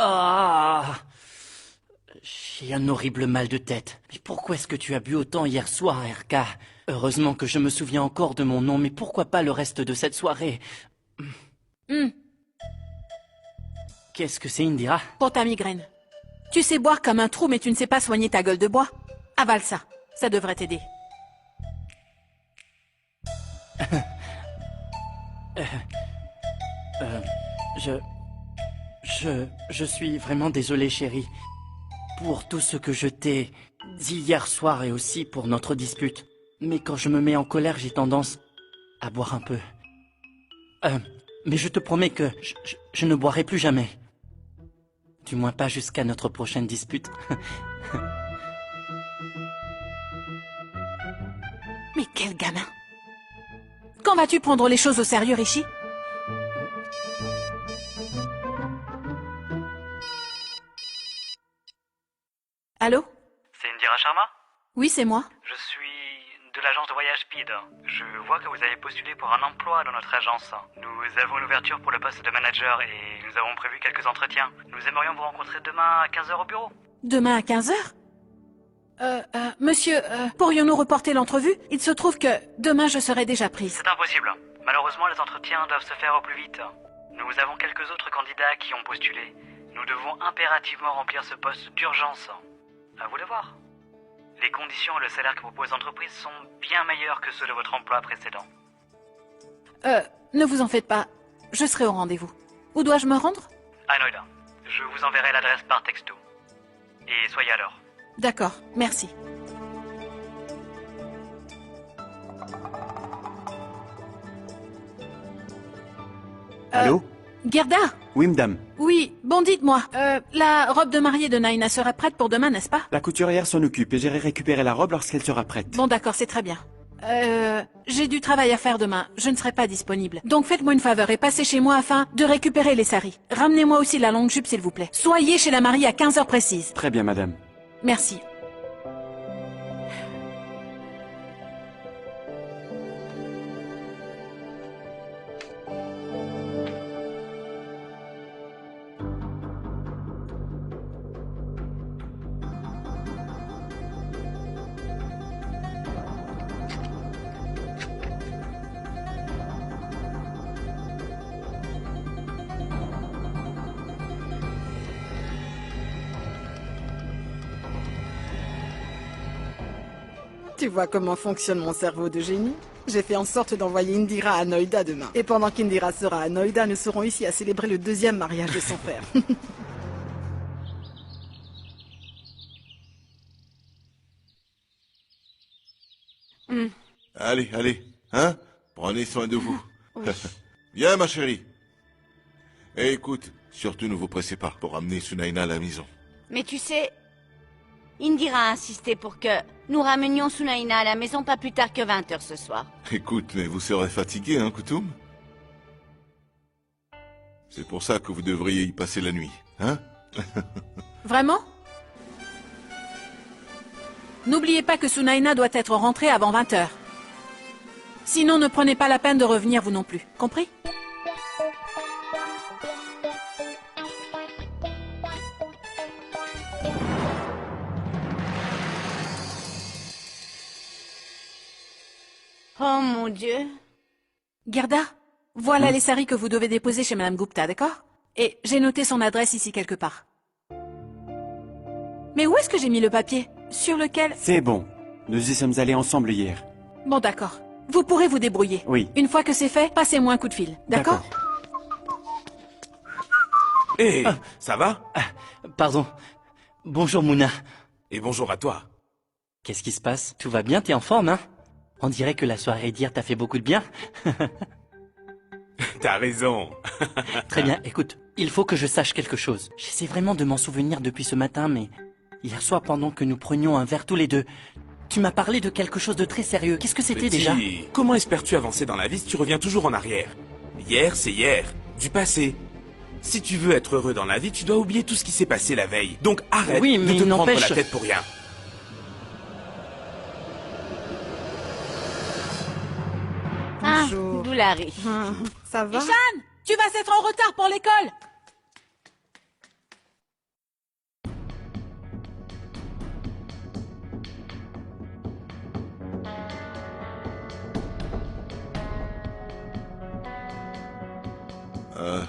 Ah! J'ai un horrible mal de tête. Mais pourquoi est-ce que tu as bu autant hier soir, RK? Heureusement que je me souviens encore de mon nom, mais pourquoi pas le reste de cette soirée? Qu'est-ce que c'est, Indira? Pour ta migraine. Tu sais boire comme un trou, mais tu ne sais pas soigner ta gueule de bois. Avale ça. Ça devrait t'aider. Je suis vraiment désolé, chérie. Pour tout ce que je t'ai dit hier soir et aussi pour notre dispute. Mais quand je me mets en colère, j'ai tendance à boire un peu. Mais je te promets que je ne boirai plus jamais. Du moins pas jusqu'à notre prochaine dispute. Mais quel gamin! Quand vas-tu prendre les choses au sérieux, Rishi? Allô? C'est Indira Sharma? Oui, c'est moi. Je suis de l'agence de voyage Speed. Je vois que vous avez postulé pour un emploi dans notre agence. Nous avons une ouverture pour le poste de manager et nous avons prévu quelques entretiens. Nous aimerions vous rencontrer demain à 15 h au bureau. Demain à 15 h? Monsieur, pourrions-nous reporter l'entrevue? Il se trouve que demain je serai déjà prise. C'est impossible. Malheureusement, les entretiens doivent se faire au plus vite. Nous avons quelques autres candidats qui ont postulé. Nous devons impérativement remplir ce poste d'urgence. À vous de voir. Les conditions et le salaire que propose l'entreprise sont bien meilleurs que ceux de votre emploi précédent. Ne vous en faites pas. Je serai au rendez-vous. Où dois-je me rendre? À Noida. Je vous enverrai l'adresse par texto. Et soyez à l'heure. D'accord, merci. Allô? Gerda? Oui, madame. Oui, bon dites-moi, la robe de mariée de Naina sera prête pour demain, n'est-ce pas? La couturière s'en occupe et j'irai récupérer la robe lorsqu'elle sera prête. Bon d'accord, c'est très bien. J'ai du travail à faire demain, je ne serai pas disponible. Donc faites-moi une faveur et passez chez moi afin de récupérer les saris. Ramenez-moi aussi la longue jupe s'il vous plaît. Soyez chez la mariée à 15 h précises. Très bien, madame. Merci. Tu vois comment fonctionne mon cerveau de génie? J'ai fait en sorte d'envoyer Indira à Noida demain. Et pendant qu'Indira sera à Noida, nous serons ici à célébrer le deuxième mariage de son père. Allez, allez, hein? Prenez soin de vous. Viens, ma chérie. Et écoute, surtout ne vous pressez pas pour amener Sunaina à la maison. Mais tu sais, Indira a insisté pour que nous ramenions Sunaina à la maison pas plus tard que 20 h ce soir. Écoute, mais vous serez fatigué, hein, Koutoum? C'est pour ça que vous devriez y passer la nuit, hein? Vraiment? N'oubliez pas que Sunaina doit être rentrée avant 20 h. Sinon, ne prenez pas la peine de revenir vous non plus. Compris? Oh mon Dieu. Gerda, voilà les saris que vous devez déposer chez Madame Gupta, d'accord? Et j'ai noté son adresse ici quelque part. Mais où est-ce que j'ai mis le papier? Sur lequel... C'est bon. Nous y sommes allés ensemble hier. Bon, d'accord. Vous pourrez vous débrouiller. Oui. Une fois que c'est fait, passez-moi un coup de fil, d'accord? Hé, ça va? Pardon. Bonjour, Mouna. Et bonjour à toi. Qu'est-ce qui se passe? Tout va bien, t'es en forme, hein? On dirait que la soirée d'hier t'a fait beaucoup de bien. T'as raison. Très bien, écoute, il faut que je sache quelque chose. J'essaie vraiment de m'en souvenir depuis ce matin, mais... Hier soir, pendant que nous prenions un verre tous les deux, tu m'as parlé de quelque chose de très sérieux. Qu'est-ce que c'était déjà? Comment espères-tu avancer dans la vie si tu reviens toujours en arrière? Hier, c'est hier. Du passé. Si tu veux être heureux dans la vie, tu dois oublier tout ce qui s'est passé la veille. Donc arrête Oui, mais de te prendre n'empêche- la tête pour rien. Ah, Bonjour. Doulari. 嗯 Ça va? Ishan, tu vas être en retard pour l'école.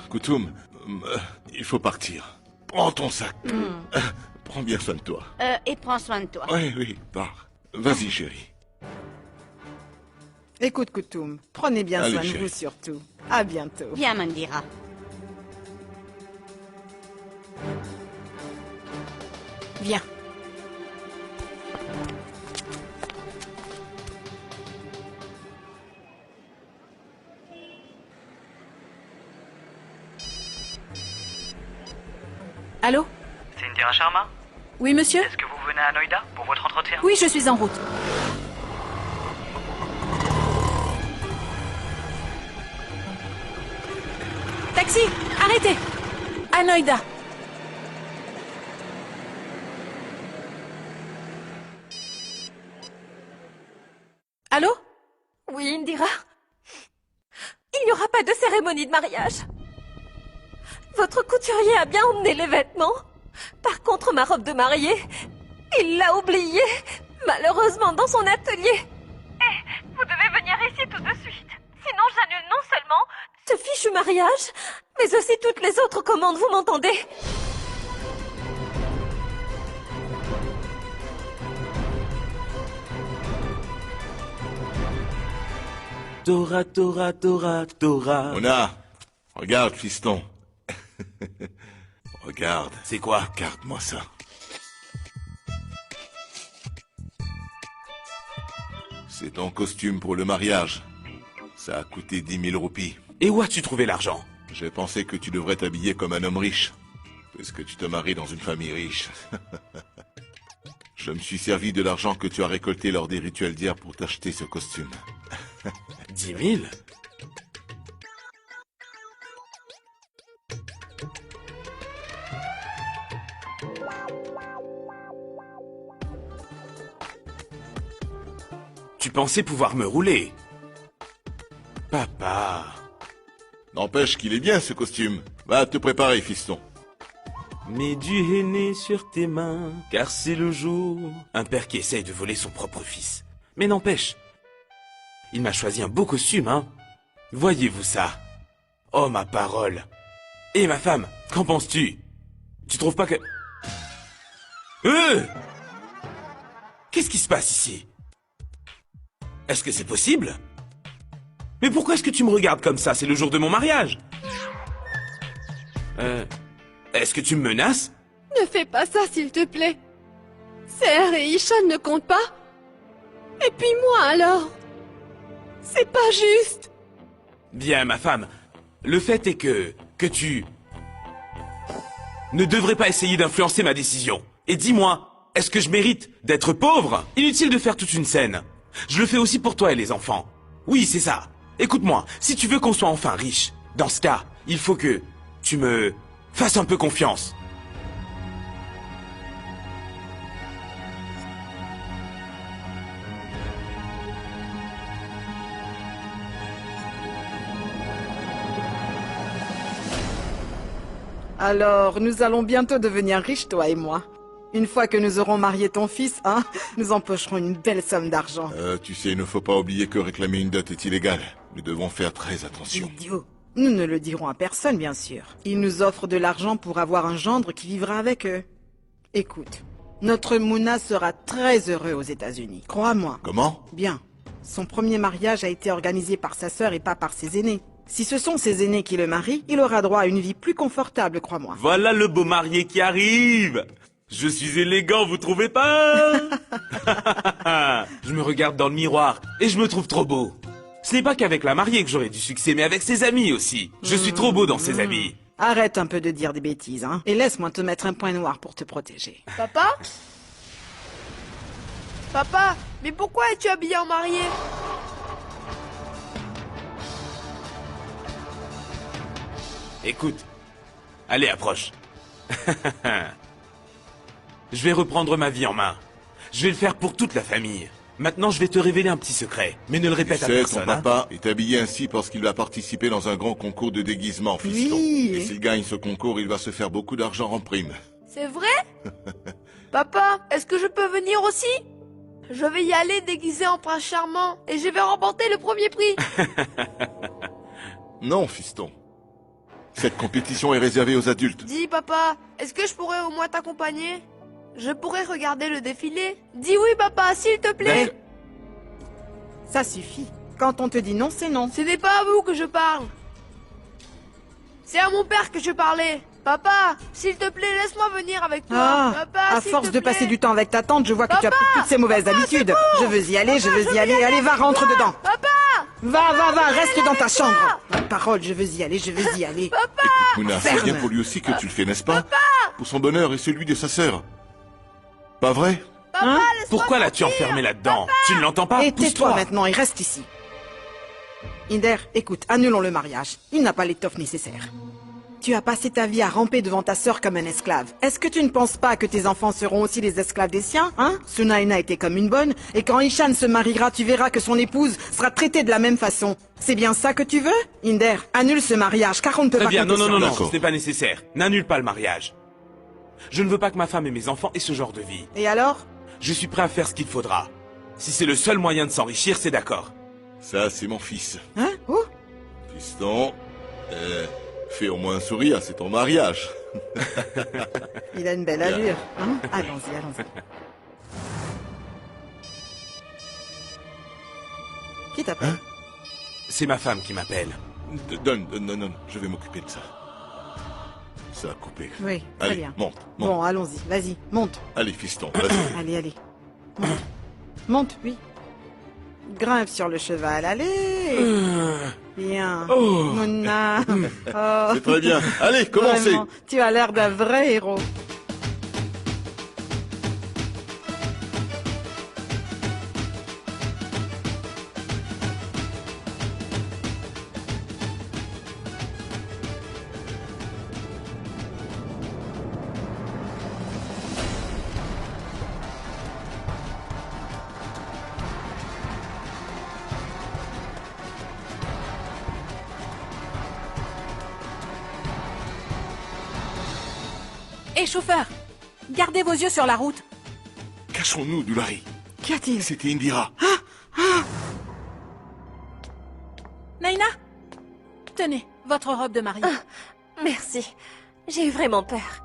Koutoum, il faut partir. Prends ton sac. Prends bien soin de toi. Et prends soin de toi. Oui, pars. Vas-y, chérie. Écoute, Koutoum, prenez bien Allez, soin de chérie. vous surtout. À bientôt. Viens, Mandira. Viens. Allô? C'est Indira Sharma? Oui, monsieur? Est-ce que vous venez à Noida pour votre entretien? Oui, je suis en route. Taxi! Arrêtez! À Noida. Allô? Oui, Indira. Il n'y aura pas de cérémonie de mariage. Votre couturier a bien emmené les vêtements. Par contre, ma robe de mariée, il l'a oubliée, malheureusement dans son atelier. Eh, vous devez venir ici tout de suite. Sinon, j'annule non seulement ce fichu mariage, mais aussi toutes les autres commandes, vous m'entendez? Tora, Tora, Tora, Tora. Mona, regarde, fiston. Regarde. C'est quoi? Regarde-moi ça. C'est ton costume pour le mariage. Ça a coûté 10 000 roupies. Et où as-tu trouvé l'argent? J'ai pensé que tu devrais t'habiller comme un homme riche, puisque tu te maries dans une famille riche. Je me suis servi de l'argent que tu as récolté lors des rituels d'hier pour t'acheter ce costume. 10 000? Tu pensais pouvoir me rouler? Papa... N'empêche qu'il est bien ce costume. Va te préparer, fiston. Mets du henné sur tes mains, car c'est le jour. Un père qui essaye de voler son propre fils. Mais n'empêche, il m'a choisi un beau costume, hein. Voyez-vous ça? Oh, ma parole. Et ma femme, qu'en penses-tu? Tu trouves pas que... Qu'est-ce qui se passe ici? Est-ce que c'est possible? Mais pourquoi est-ce que tu me regardes comme ça? C'est le jour de mon mariage. Est-ce que tu me menaces? Ne fais pas ça, s'il te plaît. Serre et Ishan ne comptent pas. Et puis moi, alors? C'est pas juste. Bien, ma femme, le fait est que tu ne devrais pas essayer d'influencer ma décision. Et dis-moi, est-ce que je mérite d'être pauvre? Inutile de faire toute une scène. Je le fais aussi pour toi et les enfants. Oui, c'est ça. Écoute-moi, si tu veux qu'on soit enfin riche, dans ce cas, il faut que tu me fasses un peu confiance. Alors, nous allons bientôt devenir riches, toi et moi. Une fois que nous aurons marié ton fils, hein, nous empocherons une belle somme d'argent. Tu sais, il ne faut pas oublier que réclamer une dot est illégal. Nous devons faire très attention. Idiot. Nous ne le dirons à personne, bien sûr. Ils nous offrent de l'argent pour avoir un gendre qui vivra avec eux. Écoute, notre Mouna sera très heureux aux États-Unis. Crois-moi. Comment? Bien. Son premier mariage a été organisé par sa sœur et pas par ses aînés. Si ce sont ses aînés qui le marient, il aura droit à une vie plus confortable, crois-moi. Voilà le beau marié qui arrive. Je suis élégant, vous trouvez pas? Je me regarde dans le miroir et je me trouve trop beau. Ce n'est pas qu'avec la mariée que j'aurai du succès, mais avec ses amis aussi. Je suis trop beau dans ses amis. Arrête un peu de dire des bêtises, hein. Et laisse-moi te mettre un point noir pour te protéger. Papa? Papa, mais pourquoi es-tu habillé en mariée? Écoute, allez, approche. Je vais reprendre ma vie en main. Je vais le faire pour toute la famille. Maintenant, je vais te révéler un petit secret, mais ne le Tu répète à sais, personne. ton papa est habillé ainsi parce qu'il va participer dans un grand concours de déguisement, fiston. Oui. Et s'il gagne ce concours, il va se faire beaucoup d'argent en prime. C'est vrai? Papa, est-ce que je peux venir aussi? Je vais y aller déguisé en prince charmant et je vais remporter le premier prix. Non, fiston. Cette compétition est réservée aux adultes. Dis, papa, est-ce que je pourrais au moins t'accompagner? Je pourrais regarder le défilé? Dis oui, papa, s'il te plaît. Ça suffit. Quand on te dit non, c'est non. Ce n'est pas à vous que je parle. C'est à mon père que je parlais. Papa, s'il te plaît, laisse-moi venir avec toi. Ah, Papa, à s'il force te de plaît. passer du temps avec ta tante, je vois que tu as pris toutes ces mauvaises habitudes. Je veux y aller, je veux y aller. Allez, va, rentre dedans. Papa! Va, reste dans ta chambre. Ma parole, je veux y aller, je veux y aller. Papa! Mouna, c'est Ferme. bien pour lui aussi que tu le fais, n'est-ce pas? Pour son bonheur et celui de sa sœur. Pas vrai? Papa, Hein? laisse-moi Pourquoi l'as-tu sortir. enfermé là-dedans? Tu ne l'entends pas? Et tais-toi Pousse-toi. maintenant et reste ici. Inder, écoute, annulons le mariage. Il n'a pas l'étoffe nécessaire. Tu as passé ta vie à ramper devant ta sœur comme un esclave. Est-ce que tu ne penses pas que tes enfants seront aussi les esclaves des siens, hein? Sunaina était comme une bonne, et quand Ishan se mariera, tu verras que son épouse sera traitée de la même façon. C'est bien ça que tu veux? Inder, annule ce mariage, car on ne peut Très pas bien, compter non, sur toi. D'accord. ce n'est pas nécessaire. N'annule pas le mariage. Je ne veux pas que ma femme et mes enfants aient ce genre de vie. Et alors? Je suis prêt à faire ce qu'il faudra. Si c'est le seul moyen de s'enrichir, c'est d'accord. Ça, c'est mon fils. Hein? Oh? Fiston, fais au moins un sourire, c'est ton mariage. Il a une belle Bien. allure. Hein? Allons-y, allons-y. Qui t'appelle? Hein? C'est ma femme qui m'appelle. Donne, non, je vais m'occuper de ça. Ça a coupé. Oui, très Allez, bien. monte. Bon, allons-y, vas-y, monte. Allez, fiston, vas-y. Allez. Monte. Monte, oui. Grimpe sur le cheval, allez. Bien. Mouna. Oh. C'est très bien. Allez, commencez. Vraiment, tu as l'air d'un vrai héros. Hé, chauffeur, gardez vos yeux sur la route. Cachons-nous, Dulari. Qu'y a-t-il? C'était Indira. Naina, tenez, votre robe de mariée. Merci. J'ai eu vraiment peur.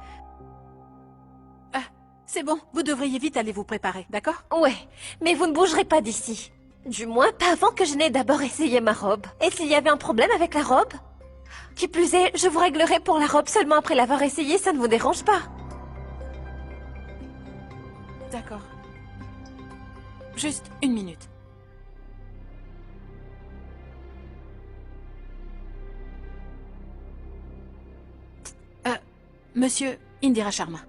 C'est bon, vous devriez vite aller vous préparer, d'accord? Ouais, mais vous ne bougerez pas d'ici. Du moins, pas avant que je n'ai d'abord essayé ma robe. Et s'il y avait un problème avec la robe? Qui plus est, je vous réglerai pour la robe seulement après l'avoir essayée, ça ne vous dérange pas? D'accord. Juste une minute. Monsieur Indira Sharma.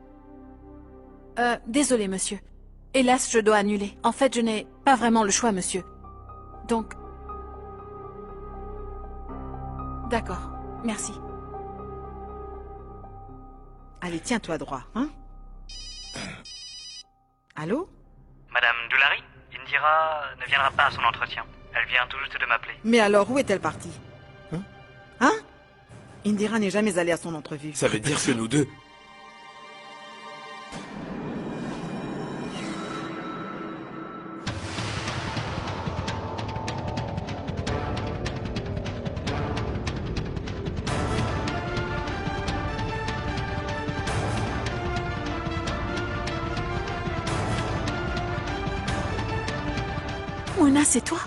Désolé, monsieur. Hélas, je dois annuler. En fait, je n'ai pas vraiment le choix, monsieur. Donc... D'accord. Merci. Allez, tiens-toi droit, hein? Allô? Madame Dulari, Indira ne viendra pas à son entretien. Elle vient tout juste de m'appeler. Mais alors, où est-elle partie? Hein? Indira n'est jamais allée à son entrevue. Ça veut dire que nous deux... Mouna, c'est toi?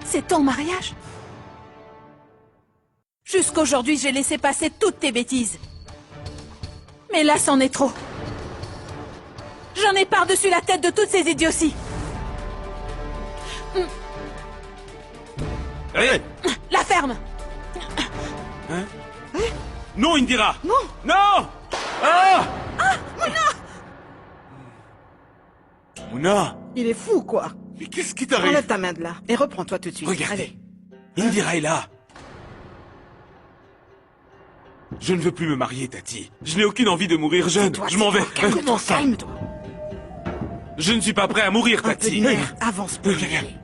C'est ton mariage? Jusqu'aujourd'hui, j'ai laissé passer toutes tes bêtises. Mais là, c'en est trop. J'en ai par-dessus la tête de toutes ces idioties. Hé La ferme! Non, Indira! Non! Non! Ah! Mouna! Il est fou, quoi. Mais qu'est-ce qui t'arrive? Enlève ta main de là et reprends-toi tout de suite. Regardez. Allez. Indira est là. Je ne veux plus me marier, Tati. Je n'ai aucune envie de mourir jeune. Toi, Je m'en vais. Calme-toi, calme-toi. Je ne suis pas prêt à mourir, Un peu de Tati. nerf, avance pour y aller.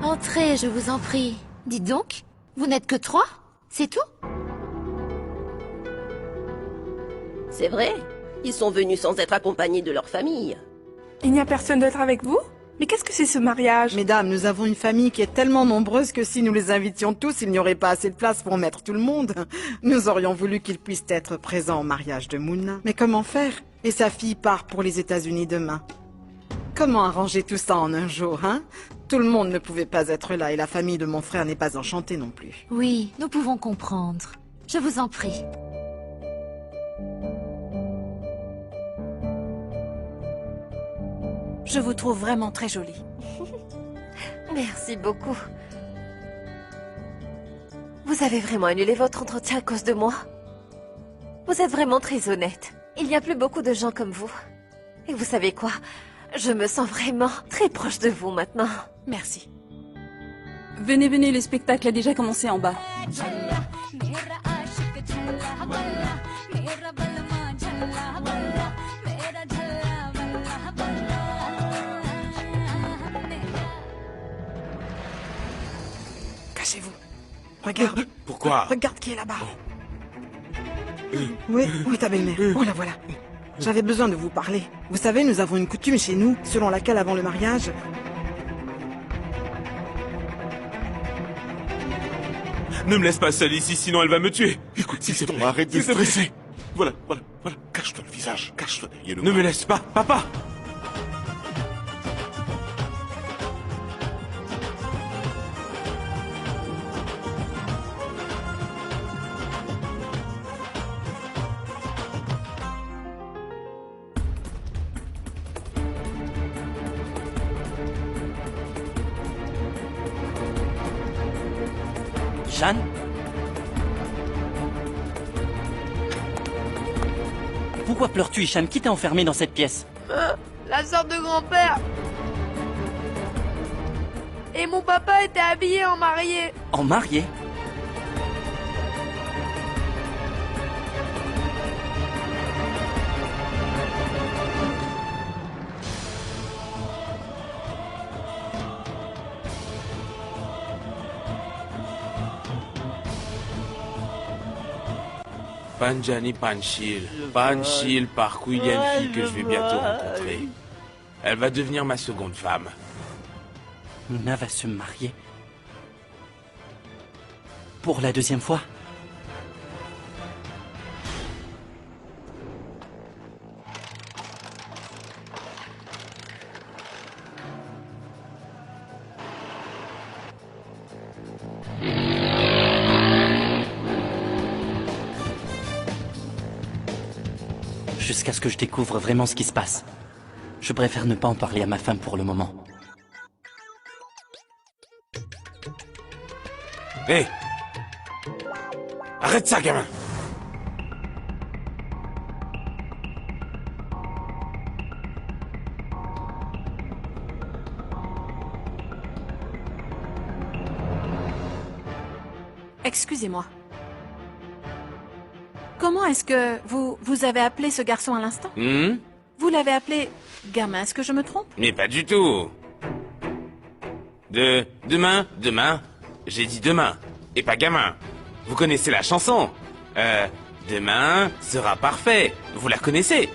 Entrez, je vous en prie. Dites donc, vous n'êtes que 3? C'est tout? C'est vrai. Ils sont venus sans être accompagnés de leur famille. Il n'y a personne d'autre avec vous? Mais qu'est-ce que c'est ce mariage? Mesdames, nous avons une famille qui est tellement nombreuse que si nous les invitions tous, il n'y aurait pas assez de place pour mettre tout le monde. Nous aurions voulu qu'ils puissent être présents au mariage de Mouna. Mais comment faire? Et sa fille part pour les États-Unis demain. Comment arranger tout ça en un jour, hein? Tout le monde ne pouvait pas être là et la famille de mon frère n'est pas enchantée non plus. Oui, nous pouvons comprendre. Je vous en prie. Je vous trouve vraiment très jolie. Merci beaucoup. Vous avez vraiment annulé votre entretien à cause de moi? Vous êtes vraiment très honnête. Il n'y a plus beaucoup de gens comme vous. Et vous savez quoi? Je me sens vraiment très proche de vous maintenant. Merci. Venez, venez, le spectacle a déjà commencé en bas. Cachez-vous. Regarde. Pourquoi? Regarde qui est là-bas. Oui, oui, ta belle-mère. Oh, la voilà. J'avais besoin de vous parler. Vous savez, nous avons une coutume chez nous, selon laquelle avant le mariage... Ne me laisse pas seul ici, sinon elle va me tuer. Écoute, Fiston, arrête de stresser. Voilà, voilà, voilà. Cache-toi le visage, cache-toi derrière le Ne me laisse pas, papa. Jeanne? Pourquoi pleures-tu, Hicham? Qui t'a enfermé dans cette pièce? La sœur de grand-père. Et mon papa était habillé en marié. En marié? Panjani Panchil. Panchil Park, où il y a une fille que je vais bientôt rencontrer. Elle va devenir ma seconde femme. Mouna va se marier. Pour la deuxième fois? Jusqu'à ce que je découvre vraiment ce qui se passe. Je préfère ne pas en parler à ma femme pour le moment. Hé! Arrête ça, gamin! Excusez-moi. Comment est-ce que vous avez appelé ce garçon à l'instant? Vous l'avez appelé gamin, est-ce que je me trompe? Mais pas du tout. Demain, j'ai dit demain, et pas gamin. Vous connaissez la chanson? Demain sera parfait. Vous la connaissez?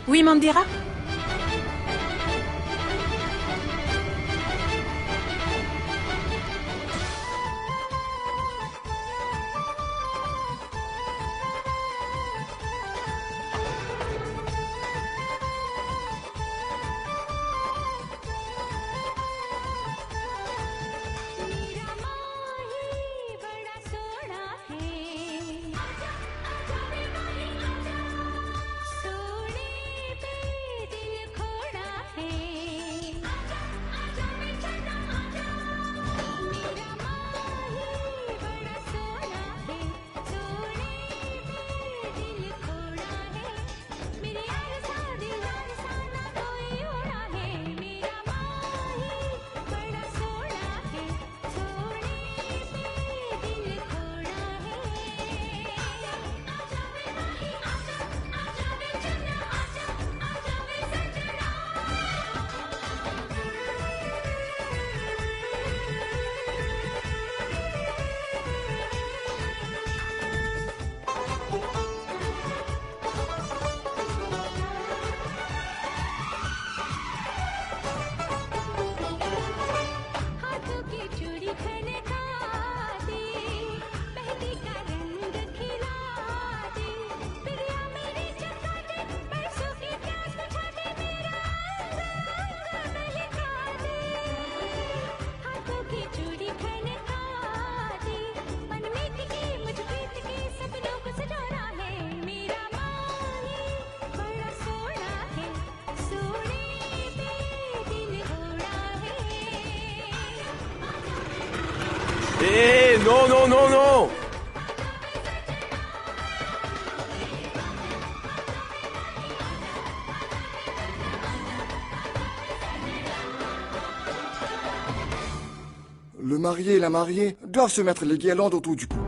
Oui, Mandira? Eh, non, non, non, non! Le marié et la mariée doivent se mettre les guirlandes autour du cou.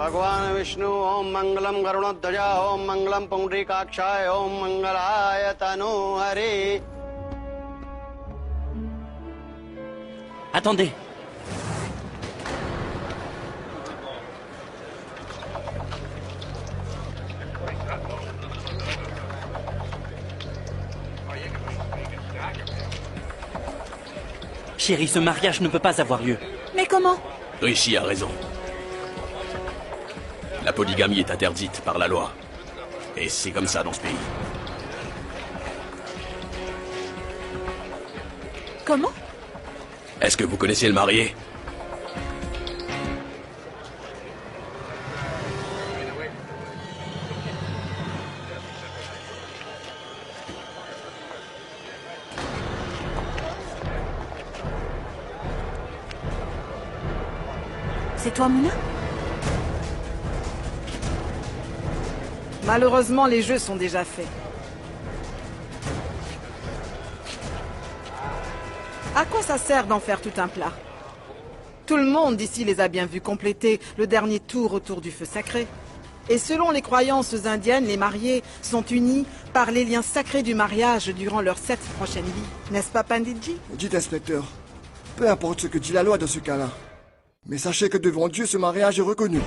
भगवान विष्णु ओम मंगलम गरुणध्वजा ओम मंगलम पुंडरीकाक्षाय ओम मंगलाय तनु Hari. Attendez. Chérie, ce mariage ne peut pas avoir lieu. Mais comment? Rishi a raison. La polygamie est interdite par la loi. Et c'est comme ça dans ce pays. Comment? Est-ce que vous connaissez le marié? C'est toi, Mouna? Malheureusement, les jeux sont déjà faits. À quoi ça sert d'en faire tout un plat? Tout le monde ici les a bien vus compléter le dernier tour autour du feu sacré. Et selon les croyances indiennes, les mariés sont unis par les liens sacrés du mariage durant leurs 7 prochaines vies. N'est-ce pas, Panditji? Dites, inspecteur, peu importe ce que dit la loi dans ce cas-là. Mais sachez que devant Dieu, ce mariage est reconnu.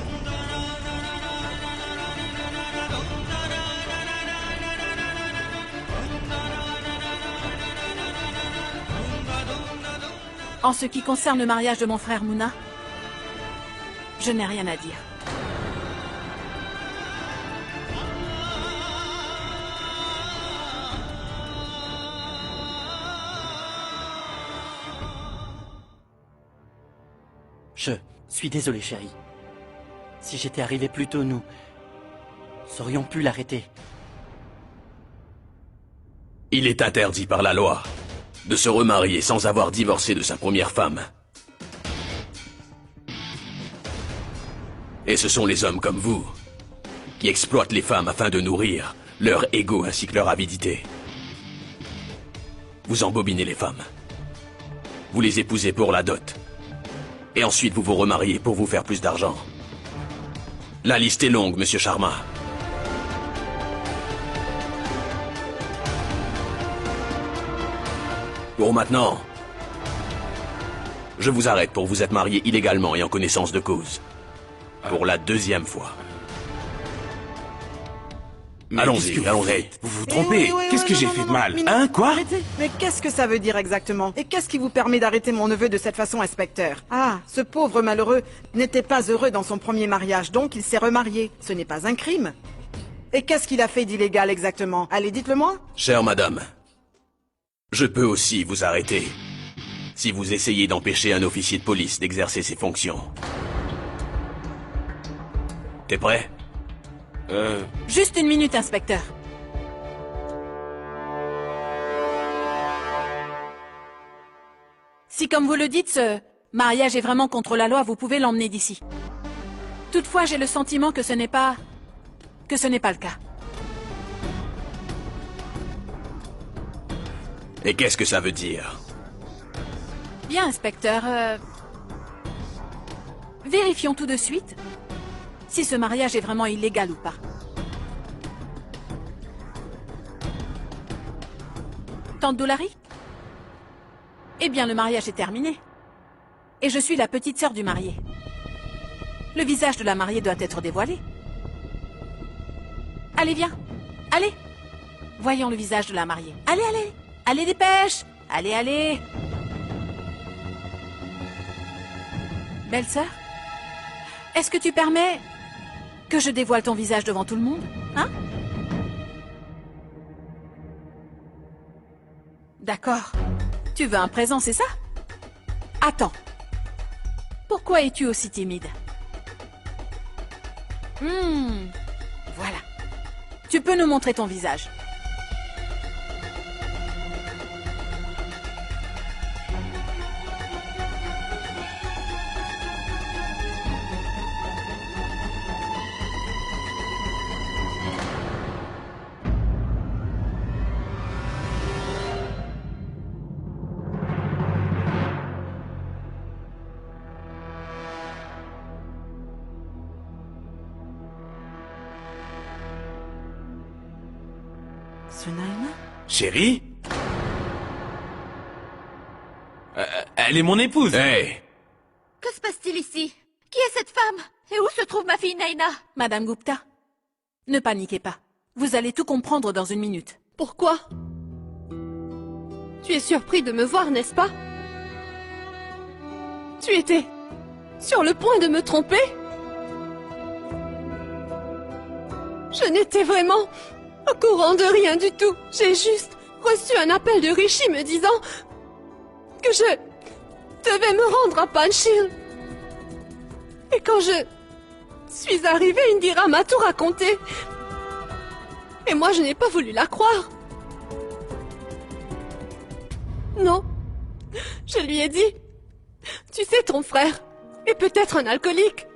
En ce qui concerne le mariage de mon frère Mouna, je n'ai rien à dire. Je suis désolé, chérie. Si j'étais arrivé plus tôt, nous aurions pu l'arrêter. Il est interdit par la loi de se remarier sans avoir divorcé de sa première femme. Et ce sont les hommes comme vous qui exploitent les femmes afin de nourrir leur ego ainsi que leur avidité. Vous embobinez les femmes. Vous les épousez pour la dot. Et ensuite vous vous remariez pour vous faire plus d'argent. La liste est longue, monsieur Sharma. Pour maintenant, je vous arrête pour vous être marié illégalement et en connaissance de cause. Pour la 2e fois. Allons-y, allons-y. Vous vous trompez. Qu'est-ce que j'ai fait de mal? Hein, quoi? Arrêtez. Mais qu'est-ce que ça veut dire exactement? Et qu'est-ce qui vous permet d'arrêter mon neveu de cette façon, inspecteur? Ah, ce pauvre malheureux n'était pas heureux dans son premier mariage, donc il s'est remarié. Ce n'est pas un crime. Et qu'est-ce qu'il a fait d'illégal exactement? Allez, dites-le-moi. Chère madame, je peux aussi vous arrêter si vous essayez d'empêcher un officier de police d'exercer ses fonctions. T'es prêt? Juste une minute, inspecteur. Si, comme vous le dites, ce mariage est vraiment contre la loi, vous pouvez l'emmener d'ici. Toutefois, j'ai le sentiment que ce n'est pas le cas. Et qu'est-ce que ça veut dire? Bien, inspecteur. Vérifions tout de suite si ce mariage est vraiment illégal ou pas. Tante Doulari? Eh bien, le mariage est terminé. Et je suis la petite sœur du marié. Le visage de la mariée doit être dévoilé. Allez, viens. Allez. Voyons le visage de la mariée. Allez, allez. Allez, dépêche. Allez, allez. Belle-sœur, est-ce que tu permets que je dévoile ton visage devant tout le monde? Hein? D'accord. Tu veux un présent, c'est ça? Attends. Pourquoi es-tu aussi timide? Voilà. Tu peux nous montrer ton visage. Sunaina? Chérie? Elle est mon épouse. Hey! Que se passe-t-il ici? Qui est cette femme? Et où se trouve ma fille Naina? Madame Gupta, ne paniquez pas. Vous allez tout comprendre dans une minute. Pourquoi? Tu es surpris de me voir, n'est-ce pas? Tu étais sur le point de me tromper? Je n'étais vraiment au courant de rien du tout. J'ai juste reçu un appel de Rishi me disant que je devais me rendre à Panchil. Et quand je suis arrivée, Indira m'a tout raconté. Et moi, je n'ai pas voulu la croire. Non. Je lui ai dit, tu sais, ton frère est peut-être un alcoolique,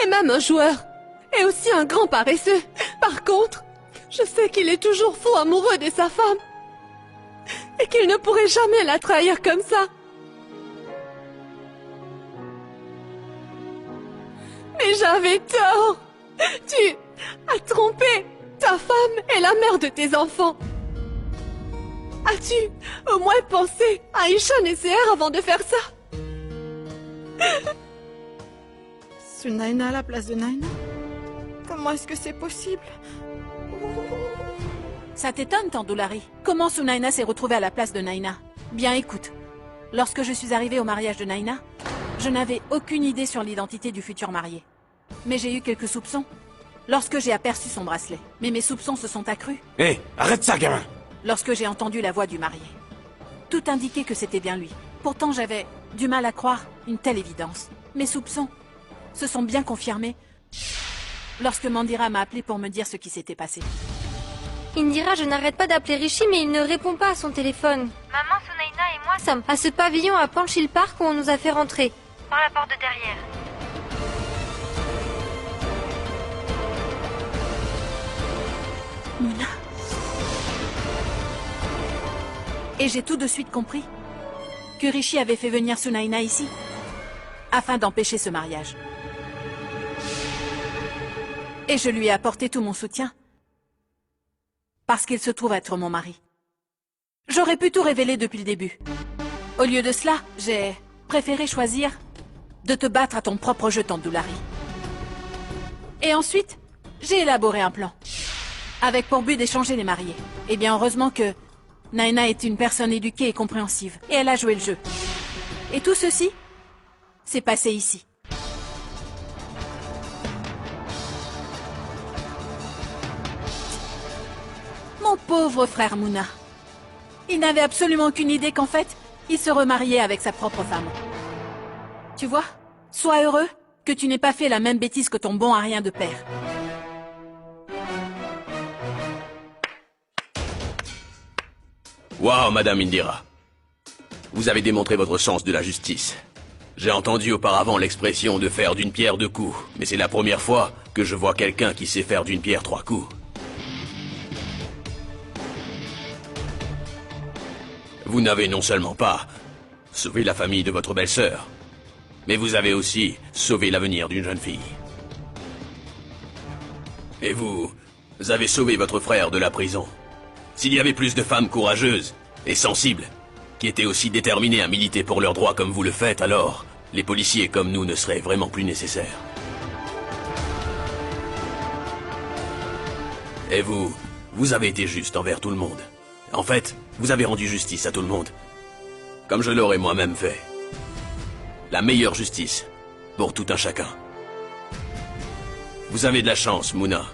et même un joueur, et aussi un grand paresseux. Par contre, je sais qu'il est toujours fou amoureux de sa femme, et qu'il ne pourrait jamais la trahir comme ça. Mais j'avais tort. Tu as trompé ta femme et la mère de tes enfants. As-tu au moins pensé à Ishan et Seher avant de faire ça? Sunaina à la place de Naina? Comment est-ce que c'est possible? Ça t'étonne, Tandoulari? Comment Sunaina s'est retrouvée à la place de Naina? Bien écoute, lorsque je suis arrivée au mariage de Naina, je n'avais aucune idée sur l'identité du futur marié. Mais j'ai eu quelques soupçons lorsque j'ai aperçu son bracelet. Mais mes soupçons se sont accrus Hé, arrête ça, gamin! lorsque j'ai entendu la voix du marié. Tout indiquait que c'était bien lui. Pourtant, j'avais du mal à croire une telle évidence. Mes soupçons se sont bien confirmés lorsque Mandira m'a appelé pour me dire ce qui s'était passé. Indira, je n'arrête pas d'appeler Rishi, mais il ne répond pas à son téléphone. Maman, Sunaina et moi sommes à ce pavillon à Panchil Park où on nous a fait rentrer. Par la porte de derrière. Muna. Et j'ai tout de suite compris que Rishi avait fait venir Sunaina ici afin d'empêcher ce mariage. Et je lui ai apporté tout mon soutien parce qu'il se trouve être mon mari. J'aurais pu tout révéler depuis le début. Au lieu de cela, j'ai préféré choisir de te battre à ton propre jeu, Tandoulari. Et ensuite, j'ai élaboré un plan avec pour but d'échanger les mariés. Et bien heureusement que Naina est une personne éduquée et compréhensive, et elle a joué le jeu. Et tout ceci s'est passé ici. Mon pauvre frère Muna. Il n'avait absolument aucune idée qu'en fait, il se remariait avec sa propre femme. Tu vois, sois heureux que tu n'aies pas fait la même bêtise que ton bon à rien de père. Waouh, Madame Indira. Vous avez démontré votre sens de la justice. J'ai entendu auparavant l'expression de faire d'une pierre deux coups, mais c'est la première fois que je vois quelqu'un qui sait faire d'une pierre trois coups. Vous n'avez non seulement pas sauvé la famille de votre belle-sœur, mais vous avez aussi sauvé l'avenir d'une jeune fille. Et vous avez sauvé votre frère de la prison. S'il y avait plus de femmes courageuses et sensibles, qui étaient aussi déterminées à militer pour leurs droits comme vous le faites, alors les policiers comme nous ne seraient vraiment plus nécessaires. Et vous avez été juste envers tout le monde. En fait, vous avez rendu justice à tout le monde, comme je l'aurais moi-même fait. La meilleure justice, pour tout un chacun. Vous avez de la chance, Muna,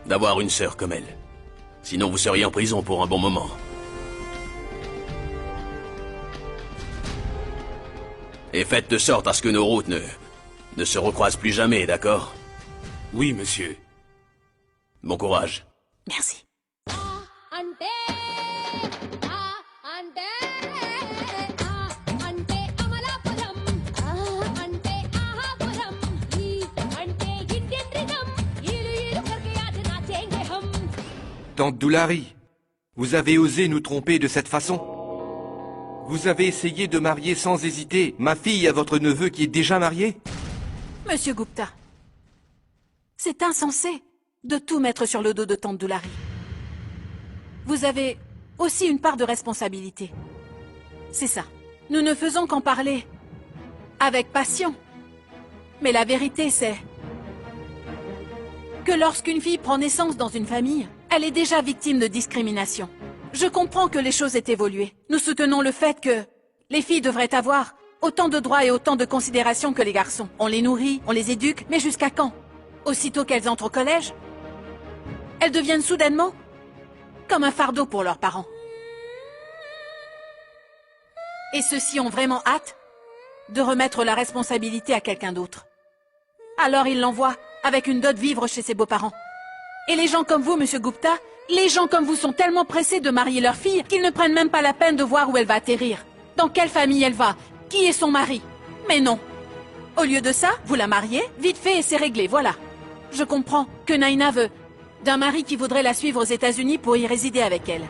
d'avoir une sœur comme elle. Sinon vous seriez en prison pour un bon moment. Et faites de sorte à ce que nos routes ne se recroisent plus jamais, d'accord? Oui, monsieur. Bon courage. Merci. Tante Doulari, vous avez osé nous tromper de cette façon. Vous avez essayé de marier sans hésiter ma fille à votre neveu qui est déjà marié? Monsieur Gupta, c'est insensé de tout mettre sur le dos de Tante Doulari. vous avez aussi une part de responsabilité. C'est ça. Nous ne faisons qu'en parler avec passion. Mais la vérité, c'est que lorsqu'une fille prend naissance dans une famille, elle est déjà victime de discrimination. Je comprends que les choses aient évolué. Nous soutenons le fait que les filles devraient avoir autant de droits et autant de considération que les garçons. On les nourrit, on les éduque, mais jusqu'à quand? Aussitôt qu'elles entrent au collège, elles deviennent soudainement comme un fardeau pour leurs parents. Et ceux-ci ont vraiment hâte de remettre la responsabilité à quelqu'un d'autre. Alors ils l'envoient avec une dot vivre chez ses beaux-parents. Et les gens comme vous, Monsieur Gupta, les gens comme vous sont tellement pressés de marier leur fille qu'ils ne prennent même pas la peine de voir où elle va atterrir. Dans quelle famille elle va? Qui est son mari? Mais non. Au lieu de ça, vous la mariez, vite fait et c'est réglé, voilà. Je comprends que Naina veut d'un mari qui voudrait la suivre aux États-Unis pour y résider avec elle.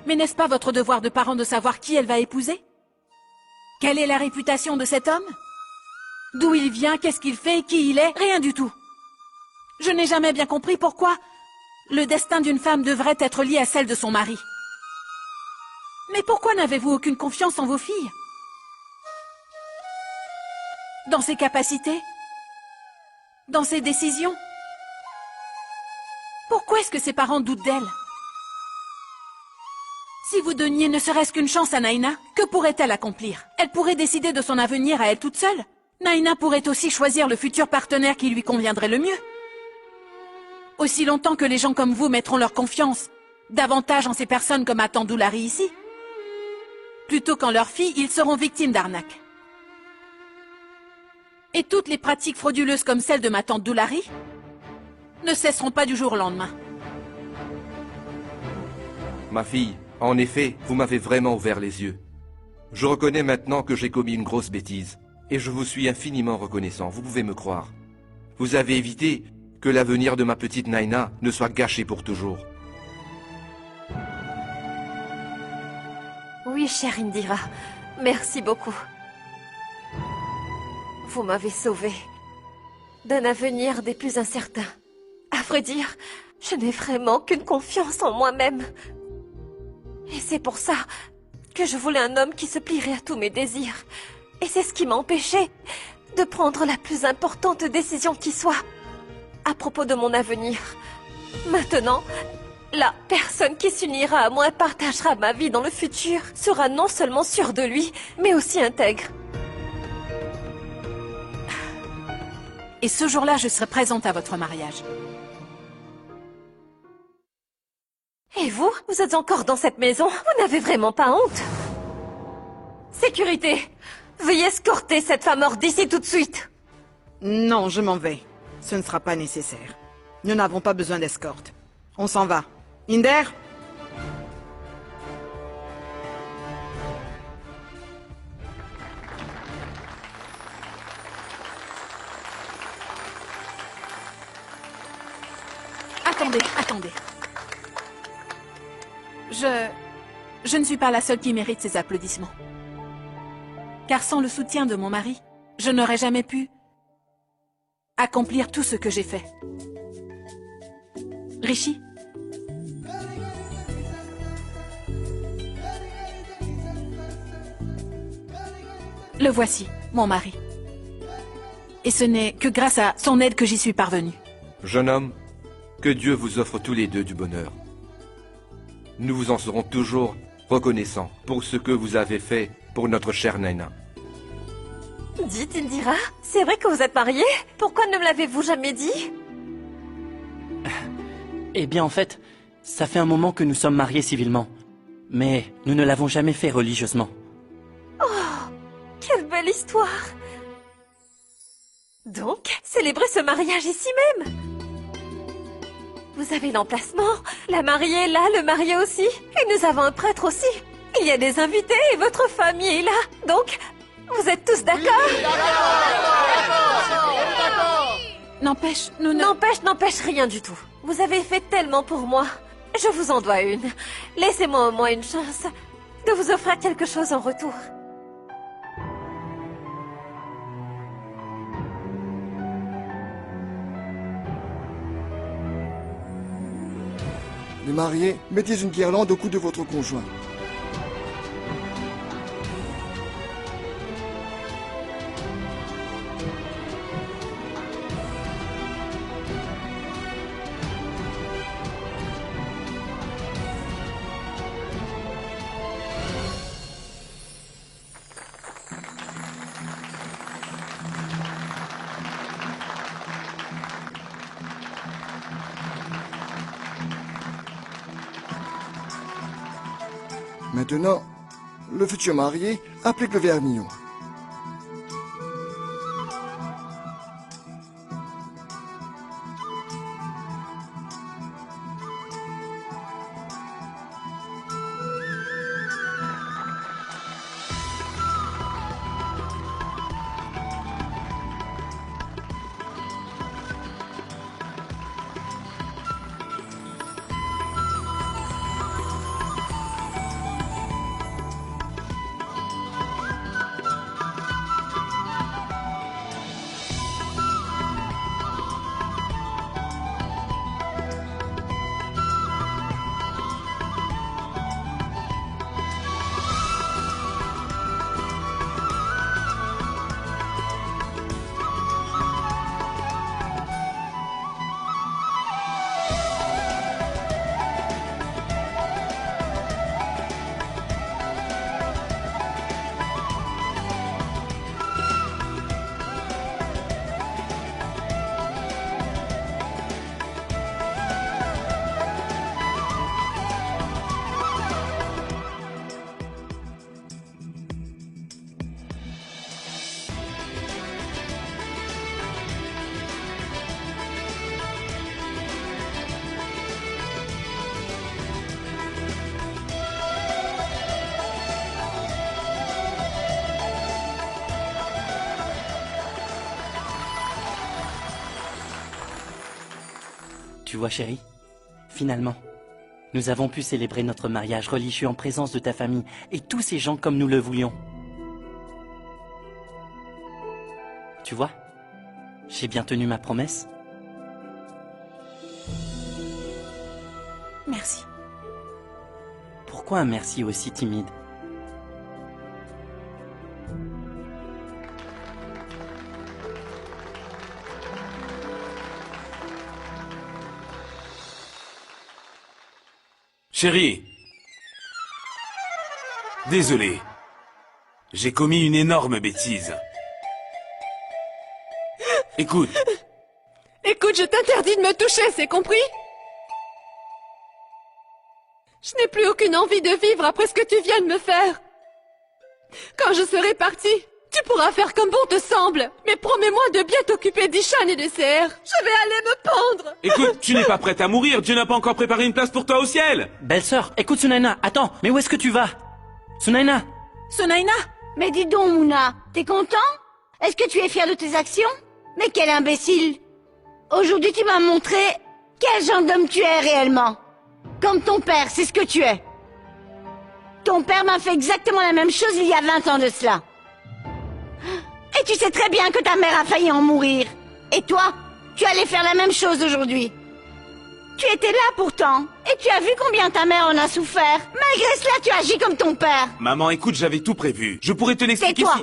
Mais n'est-ce pas votre devoir de parent de savoir qui elle va épouser? Quelle est la réputation de cet homme? D'où il vient, qu'est-ce qu'il fait, qui il est? Rien du tout. Je n'ai jamais bien compris pourquoi le destin d'une femme devrait être lié à celle de son mari. Mais pourquoi n'avez-vous aucune confiance en vos filles? Dans ses capacités? Dans ses décisions? Pourquoi est-ce que ses parents doutent d'elle? Si vous donniez ne serait-ce qu'une chance à Naina, que pourrait-elle accomplir? Elle pourrait décider de son avenir à elle toute seule. Naina pourrait aussi choisir le futur partenaire qui lui conviendrait le mieux. Aussi longtemps que les gens comme vous mettront leur confiance davantage en ces personnes comme Atan Doulari ici, plutôt qu'en leurs filles, ils seront victimes d'arnaques. Et toutes les pratiques frauduleuses comme celle de ma tante Doulari ne cesseront pas du jour au lendemain. Ma fille, en effet, vous m'avez vraiment ouvert les yeux. Je reconnais maintenant que j'ai commis une grosse bêtise. Et je vous suis infiniment reconnaissant, vous pouvez me croire. Vous avez évité que l'avenir de ma petite Naina ne soit gâché pour toujours. Oui, chère Indira, merci beaucoup. Vous m'avez sauvée d'un avenir des plus incertains. À vrai dire, je n'ai vraiment qu'une confiance en moi-même. Et c'est pour ça que je voulais un homme qui se plierait à tous mes désirs. Et c'est ce qui m'a empêché de prendre la plus importante décision qui soit à propos de mon avenir. Maintenant, la personne qui s'unira à moi et partagera ma vie dans le futur sera non seulement sûre de lui, mais aussi intègre. Et ce jour-là, je serai présente à votre mariage. Et vous êtes encore dans cette maison? Vous n'avez vraiment pas honte? Sécurité! Veuillez escorter cette femme hors d'ici tout de suite. Non, je m'en vais. Ce ne sera pas nécessaire. Nous n'avons pas besoin d'escorte. On s'en va. Inder? Attendez. Je ne suis pas la seule qui mérite ces applaudissements. Car sans le soutien de mon mari, je n'aurais jamais pu accomplir tout ce que j'ai fait. Rishi? Le voici, mon mari. Et ce n'est que grâce à son aide que j'y suis parvenue. Jeune homme, que Dieu vous offre tous les deux du bonheur. Nous vous en serons toujours reconnaissants pour ce que vous avez fait pour notre chère Naina. Dites, Indira, c'est vrai que vous êtes mariée? Pourquoi ne me l'avez-vous jamais dit? Eh bien, en fait, ça fait un moment que nous sommes mariés civilement. Mais nous ne l'avons jamais fait religieusement. Oh, quelle belle histoire! Donc, célébrez ce mariage ici même! Vous avez l'emplacement, la mariée est là, le marié aussi, et nous avons un prêtre aussi. Il y a des invités et votre famille est là, donc vous êtes tous d'accord? N'empêche, nous ne... N'empêche rien du tout. Vous avez fait tellement pour moi. Je vous en dois une. Laissez-moi au moins une chance de vous offrir quelque chose en retour. Les mariés, mettez une guirlande au cou de votre conjoint. Maintenant, le futur marié applique le vermillon. Tu vois, chérie, finalement, nous avons pu célébrer notre mariage religieux en présence de ta famille et tous ces gens comme nous le voulions. Tu vois, j'ai bien tenu ma promesse. Merci. Pourquoi un merci aussi timide? Chérie, désolé. J'ai commis une énorme bêtise. Écoute. Écoute, je t'interdis de me toucher, c'est compris? Je n'ai plus aucune envie de vivre après ce que tu viens de me faire. Quand je serai partie, tu pourras faire comme bon te semble. Mais promets-moi de bien t'occuper d'Ishan et de Seher. Je vais aller me pendre. Écoute, tu n'es pas prête à mourir. Dieu n'a pas encore préparé une place pour toi au ciel. Belle-sœur, écoute Sunaina, attends, mais où est-ce que tu vas? Sunaina! Sunaina! Mais dis donc, Mouna, t'es content? Est-ce que tu es fier de tes actions? Mais quel imbécile! Aujourd'hui, tu m'as montré quel genre d'homme tu es réellement. Comme ton père, c'est ce que tu es. Ton père m'a fait exactement la même chose il y a 20 ans de cela. Et tu sais très bien que ta mère a failli en mourir. Et toi, tu allais faire la même chose aujourd'hui. Tu étais là pourtant, et tu as vu combien ta mère en a souffert. Malgré cela, tu agis comme ton père. Maman, écoute, j'avais tout prévu. Je pourrais te l'expliquer Tais-toi.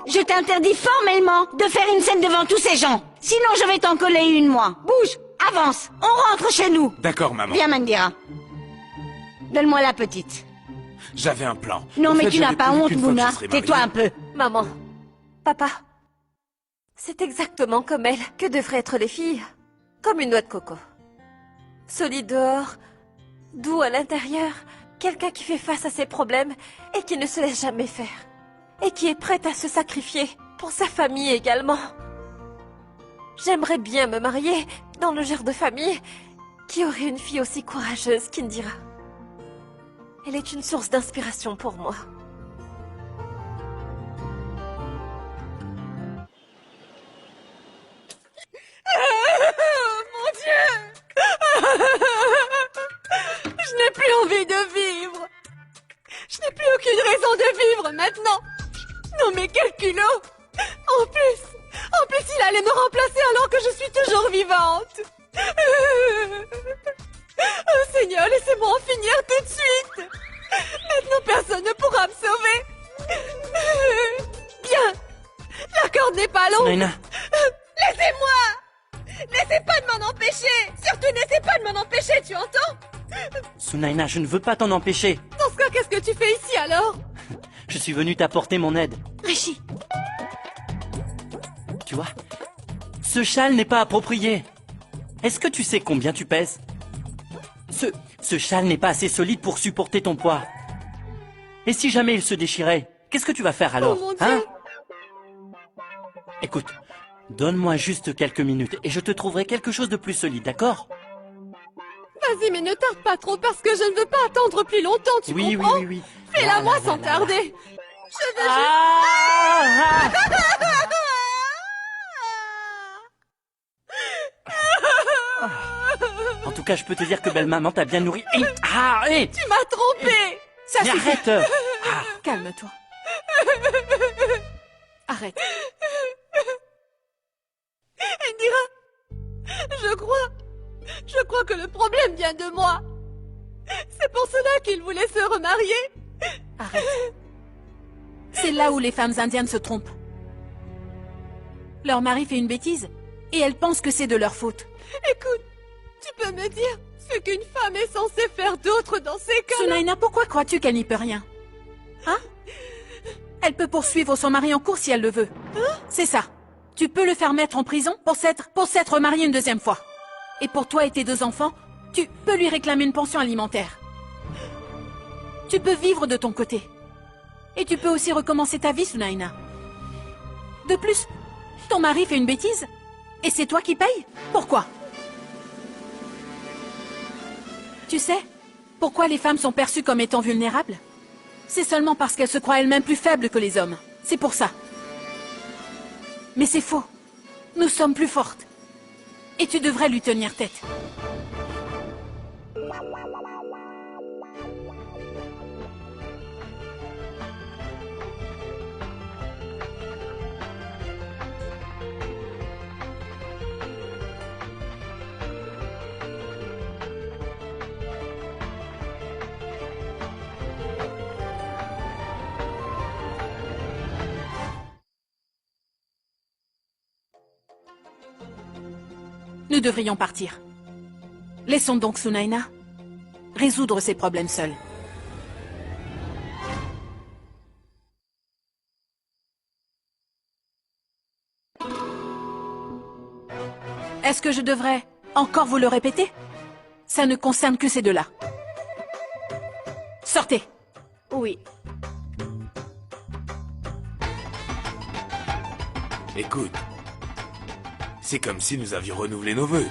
Je t'interdis formellement de faire une scène devant tous ces gens. Sinon, je vais t'en coller une, moi. Bouge, avance, on rentre chez nous. D'accord, maman. Viens, Mandira. Donne-moi la petite. J'avais un plan. Non, En mais fait, tu n'as j'avais pas prévu honte, qu'une fois que je Mouna. serais Tais-toi marié- un peu. Maman, papa, c'est exactement comme elle que devraient être les filles. Comme une noix de coco. Solide dehors, doux à l'intérieur, quelqu'un qui fait face à ses problèmes et qui ne se laisse jamais faire. Et qui est prête à se sacrifier pour sa famille également. J'aimerais bien me marier dans le genre de famille qui aurait une fille aussi courageuse qu'Indira. Elle est une source d'inspiration pour moi. Mon Dieu! Je n'ai plus envie de vivre. Je n'ai plus aucune raison de vivre maintenant. Non mais quel culot! En plus il allait me remplacer alors que je suis toujours vivante. Oh Seigneur, laisse tu entends? Sunaina, je ne veux pas t'en empêcher. Dans ce cas, qu'est-ce que tu fais ici alors? Je suis venu t'apporter mon aide. Rishi. Tu vois, ce châle n'est pas approprié. Est-ce que tu sais combien tu pèses? Ce châle n'est pas assez solide pour supporter ton poids. Et si jamais il se déchirait, qu'est-ce que tu vas faire alors? Oh mon Dieu. Hein? Écoute, donne-moi juste quelques minutes et je te trouverai quelque chose de plus solide, d'accord? Vas-y, mais ne tarde pas trop parce que je ne veux pas attendre plus longtemps, tu comprends? Oui. Fais-la moi sans tarder. Je veux En tout cas, je peux te dire que belle-maman t'a bien nourri. Et... Tu m'as trompé. Ça Mais suffit. arrête. Calme-toi. Arrête. Indira, je crois que le problème vient de moi. C'est pour cela qu'il voulait se remarier. Arrête. C'est là où les femmes indiennes se trompent. Leur mari fait une bêtise et elles pensent que c'est de leur faute. Écoute, tu peux me dire ce qu'une femme est censée faire d'autre dans ces cas-là? Sunaina, pourquoi crois-tu qu'elle n'y peut rien? Hein? Elle peut poursuivre son mari en cours si elle le veut. C'est ça. Tu peux le faire mettre en prison pour s'être marié une deuxième fois. Et pour toi et tes 2 enfants, tu peux lui réclamer une pension alimentaire. Tu peux vivre de ton côté. Et tu peux aussi recommencer ta vie, Sunaina. De plus, ton mari fait une bêtise et c'est toi qui payes? Pourquoi? Tu sais, pourquoi les femmes sont perçues comme étant vulnérables? C'est seulement parce qu'elles se croient elles-mêmes plus faibles que les hommes. C'est pour ça. Mais c'est faux. Nous sommes plus fortes. Et tu devrais lui tenir tête. Nous devrions partir. Laissons donc Sunaina résoudre ses problèmes seule. Est-ce que je devrais encore vous le répéter? Ça ne concerne que ces 2-là. Sortez. Oui. Écoute, c'est comme si nous avions renouvelé nos vœux.